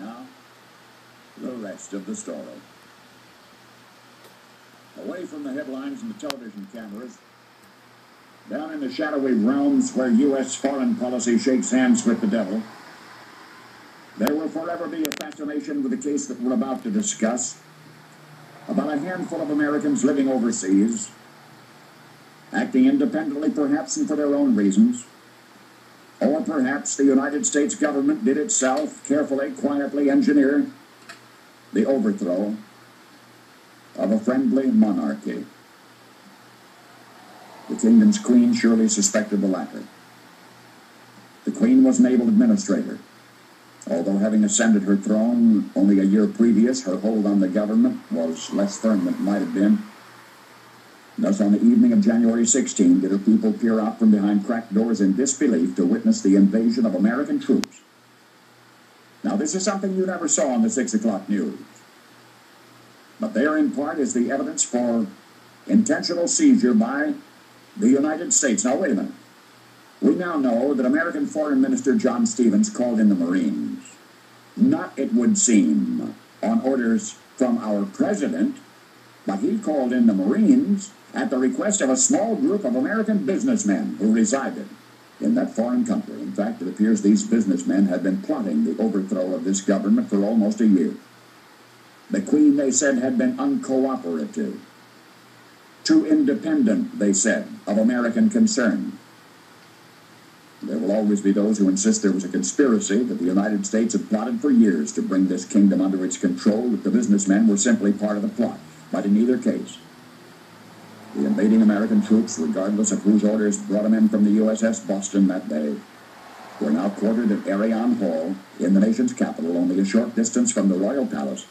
Now, the rest of the story. Away from the headlines and the television cameras, down in the shadowy realms where U.S. foreign policy shakes hands with the devil, there will forever be a fascination with the case that we're about to discuss about a handful of Americans living overseas, acting independently perhaps and for their own reasons, or perhaps the United States government did itself carefully, quietly engineer the overthrow of a friendly monarchy. The kingdom's queen surely suspected the latter. The queen was an able administrator. Although having ascended her throne only a year previous, her hold on the government was less firm than it might have been. Thus, on the evening of January 16, did her people peer out from behind cracked doors in disbelief to witness the invasion of American troops. Now, this is something you never saw on the 6 o'clock news. But there, in part, is the evidence for intentional seizure by the United States. Now, wait a minute. We now know that American Foreign Minister John Stevens called in the Marines. Not, it would seem, on orders from our president, but he called in the Marines at the request of a small group of American businessmen who resided in that foreign country. In fact, it appears these businessmen had been plotting the overthrow of this government for almost a year. The Queen, they said, had been uncooperative, too independent, they said, of American concern. There will always be those who insist there was a conspiracy, that the United States had plotted for years to bring this kingdom under its control, that the businessmen were simply part of the plot. But in either case, the invading American troops, regardless of whose orders brought them in from the USS Boston that day, were now quartered at Arion Hall in the nation's capital, only a short distance from the Royal Palace.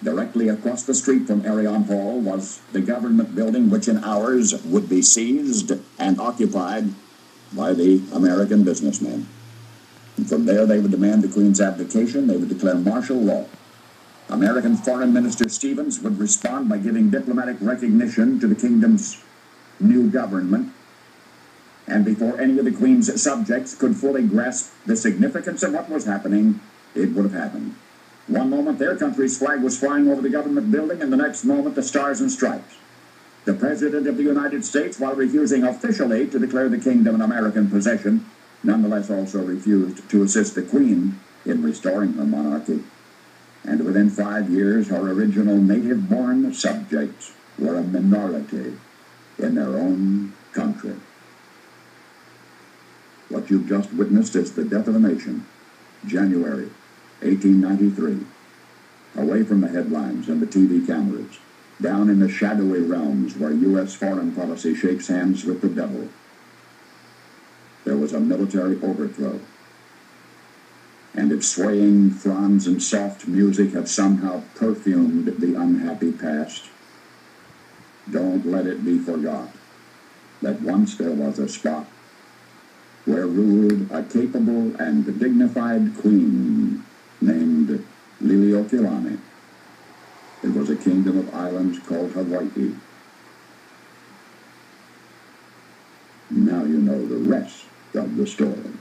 Directly across the street from Arion Hall was the government building, which in hours would be seized and occupied by the American businessmen. And from there they would demand the Queen's abdication. They would declare martial law. American Foreign Minister Stevens would respond by giving diplomatic recognition to the kingdom's new government. And before any of the Queen's subjects could fully grasp the significance of what was happening, it would have happened. One moment their country's flag was flying over the government building, and the next moment the Stars and Stripes. The President of the United States, while refusing officially to declare the kingdom an American possession, nonetheless also refused to assist the Queen in restoring her monarchy. And within 5 years, her original native-born subjects were a minority in their own country. What you've just witnessed is the death of a nation, January 1893, away from the headlines and the TV cameras, down in the shadowy realms where U.S. foreign policy shakes hands with the devil. There was a military overthrow, and its swaying fronds and soft music have somehow perfumed the unhappy past. Don't let it be forgot that once there was a spot where ruled a capable and dignified queen named Liliuokalani. It was a kingdom of islands called Hawai'i. Now you know the rest of the story.